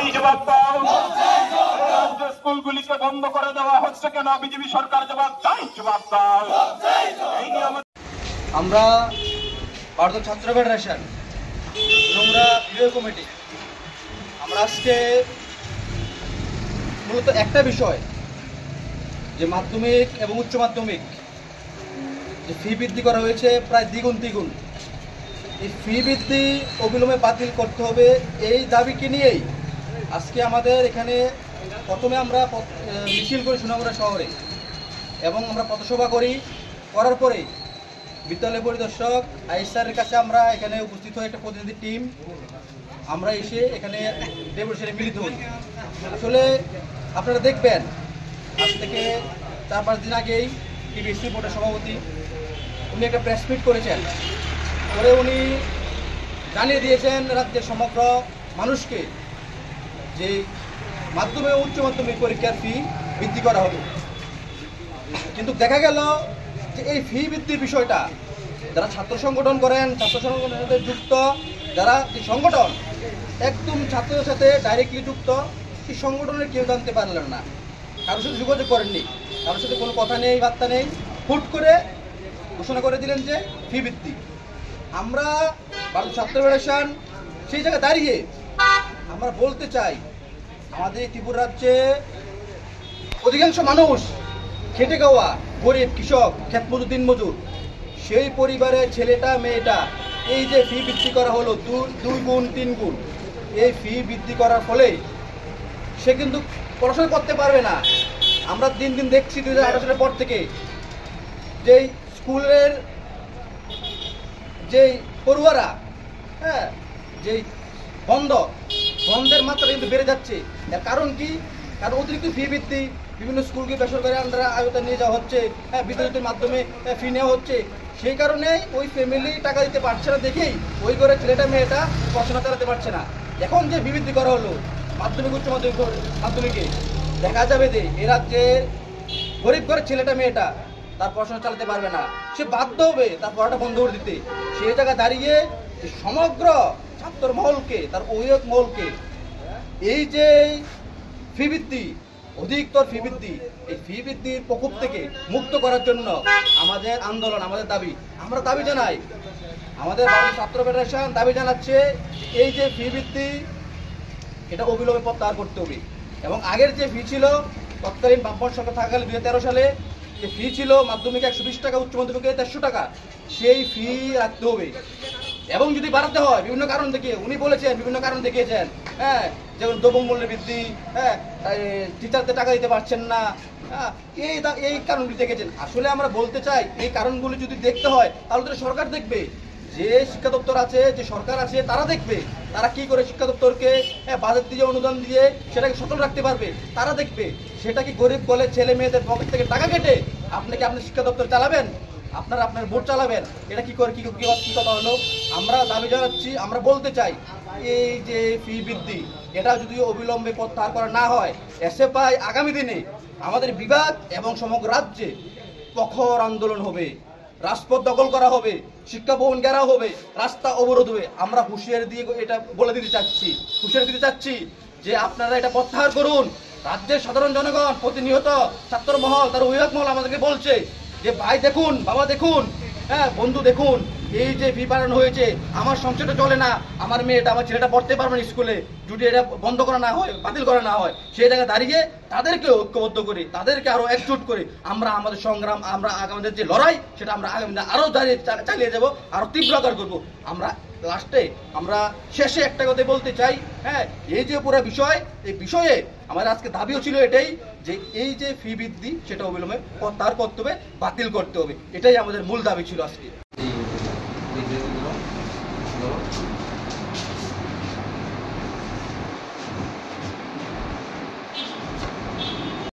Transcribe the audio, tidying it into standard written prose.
দাবি জবাব দাও। রাজ্যের স্কুলগুলিকে বন্ধ করে দেওয়া হচ্ছে কেন? বিজেপি সরকার জবাব চাই, জবাব দাও। এই নিয়ে আমরা ভারতীয় ছাত্র ফেডারেশন নোংরা বিরোধী কমিটি আমরা আজকে মূলত একটা বিষয়, যে মাধ্যমিক এবং উচ্চ মাধ্যমিক যে ফি বৃদ্ধি করা হয়েছে প্রায় দ্বিগুণ তিগুণ, এই ফি বৃদ্ধি অবিলম্বে বাতিল করতে হবে, এই দাবিকে নিয়েই আজকে আমাদের এখানে প্রথমে আমরা মিছিল করি সুনামুড়া শহরে, এবং আমরা পথসভা করার পরে বিদ্যালয় পরিদর্শক আইএস স্যারের কাছে আমরা এখানে উপস্থিত হয়ে একটা প্রতিনিধি টিম আমরা এসে এখানে ডেপুটেশনে মিলিত হই। আসলে আপনারা দেখবেন আজ থেকে 4-5 দিন আগেই টিভিএসসি বোর্ডের সভাপতি উনি একটা প্রেস মিট করেছেন, পরে উনি জানিয়ে দিয়েছেন রাজ্যের সমগ্র মানুষকে যে মাধ্যমিক ও উচ্চ মাধ্যমিক পরীক্ষার ফি বৃদ্ধি করা হবে। কিন্তু দেখা গেল যে এই ফি বৃদ্ধির বিষয়টা যারা ছাত্র সংগঠন করেন, ছাত্র সংগঠনের সাথে যুক্ত যারা এই সংগঠন একদম ছাত্রদের সাথে ডাইরেক্টলি যুক্ত, এই সংগঠনের কেউ জানতে পারলেন না, কারোর সাথে যোগাযোগ করেননি, কারোর সাথে কোনো কথা নেই, বার্তা নেই, হুট করে ঘোষণা করে দিলেন যে ফি বৃদ্ধি। আমরা ভারতীয় ছাত্র ফেডারেশন সেই জায়গায় দাঁড়িয়ে আমরা বলতে চাই, আমাদের ত্রিপুরা রাজ্যে অধিকাংশ মানুষ খেটে খাওয়া গরিব কৃষক, ক্ষেতমজুর, দিনমজুর, সেই পরিবারের ছেলেটা মেয়েটা এই যে ফি বৃদ্ধি করা হলো 2 গুণ 3 গুণ, এই ফি বৃদ্ধি করার ফলে সে কিন্তু পড়াশোনা করতে পারবে না। আমরা দিন দিন দেখছি 2018 সালের পর থেকে যেই স্কুলের যেই পড়ুয়ারা যেই বন্ধের মাত্রা কিন্তু বেড়ে যাচ্ছে। এর কারণ কি? কারণ অতিরিক্ত ফি বৃদ্ধি, বিভিন্ন স্কুলকে বেসরকারি আন্ডারে আয়তায় নিয়ে যাওয়া হচ্ছে, বিদ্যালয়ের মাধ্যমে ফি নেওয়া হচ্ছে। সেই কারণে ওই ফ্যামিলি টাকা দিতে পারছে না দেখেই ওই করে ছেলেটা মেয়েটা পড়াশোনা চালাতে পারছে না। এখন যে বৃদ্ধি করা হলো মাধ্যমিক উচ্চ মাধ্যমিকে, দেখা যাবে যে এ রাজ্যের গরিব ঘরের ছেলেটা মেয়েটা তার পড়াশোনা চালাতে পারবে না, সে বাধ্য হবে তার পড়াটা বন্ধ করে দিতে। সেই জায়গায় দাঁড়িয়ে সমগ্র ছাত্র মহলকে, তার অভিভাবক মহলকে এই যে ফি বৃদ্ধি, অধিকতর ফি বৃদ্ধি, এই ফি বৃদ্ধির প্রকোপ থেকে মুক্ত করার জন্য আমাদের আন্দোলন, আমাদের দাবি, আমরা দাবি জানাই, আমাদের ভারতীয় ছাত্র ফেডারেশন দাবি জানাচ্ছে এই যে ফি বৃদ্ধি এটা অবিলম্বে প্রত্যাহার করতে হবে। এবং আগের যে ফি ছিল তৎকালীন বামপন্থী সরকার থাকাকালে 2013 সালে যে ফি ছিল মাধ্যমিকে 120 টাকা, উচ্চ মাধ্যমিকে 150 টাকা, সেই ফি রাখতে হবে। এবং যদি বাড়াতে হয় বিভিন্ন কারণ দেখিয়ে, উনি বলেছেন বিভিন্ন কারণ দেখিয়েছেন, যেমন দ্রব্যমূল্যের বৃদ্ধি, টিচারদের টাকা দিতে পারছেন না, এই কারণগুলি দেখেছেন। আসলে আমরা বলতে চাই এই কারণগুলি যদি দেখতে হয় তাহলে তো সরকার দেখবে, যে শিক্ষা দপ্তর আছে, যে সরকার আছে, তারা দেখবে তারা কি করে শিক্ষা দপ্তরকে বাজেট দিয়ে, অনুদান দিয়ে সেটাকে সচল রাখতে পারবে, তারা দেখবে। সেটা কি গরিব বলে ছেলে মেয়েদের পকেট থেকে টাকা কেটে আপনি কি আপনার শিক্ষা দপ্তর চালাবেন, আপনার ভোট চালাবেন? এটা কি করে কি কথা হলো? আমরা দাবি জানাচ্ছি, আমরা বলতে চাই এই যে ফি বৃদ্ধি এটা যদি অবিলম্বে প্রত্যাহার করা না হয়, এসএফআই আগামী দিনে আমাদের বিভাগ এবং সমগ্র রাজ্যে প্রখর আন্দোলন হবে, রাজপথ দখল করা হবে, শিক্ষা ভবন ঘেরাও হবে, রাস্তা অবরোধ হবে। আমরা হুঁশিয়ারি দিয়ে এটা বলে দিতে চাচ্ছি যে আপনারা এটা প্রত্যাহার করুন। রাজ্যের সাধারণ জনগণ, প্রতিনিয়ত ছাত্র মহল, তার অভিভাবক মহল আমাদেরকে বলছে যে ভাই দেখুন, বাবা দেখুন, বন্ধু দেখুন, এই যে ফি বাড়ানো হয়েছে, আমার সংসারটা চলে না, আমার মেয়েটা, আমার ছেলেটা পড়তে পারবে না স্কুলে, যদি এটা বন্ধ করা না হয়, বাতিল করা না হয়, সেই জায়গায় দাঁড়িয়ে তাদেরকে ঐক্যবদ্ধ করে, তাদেরকে আরো একজোট করে আমরা আমাদের সংগ্রাম, আমরা আমাদের যে লড়াই সেটা আমরা আগামী দিনে আরো চালিয়ে যাবো, আরো তীব্রতর করবো। আমরা লাস্টে, আমরা শেষে একটা কথা বলতে চাই, এই যে পুরো বিষয়, এই বিষয়ে আমার আজকে দাবিও ছিল এটাই, যে এই যে ফি বৃদ্ধি সেটা অবিলম্বে প্রত্যাহার করতে হবে, বাতিল করতে হবে, এটাই আমাদের মূল দাবি ছিল আজকে।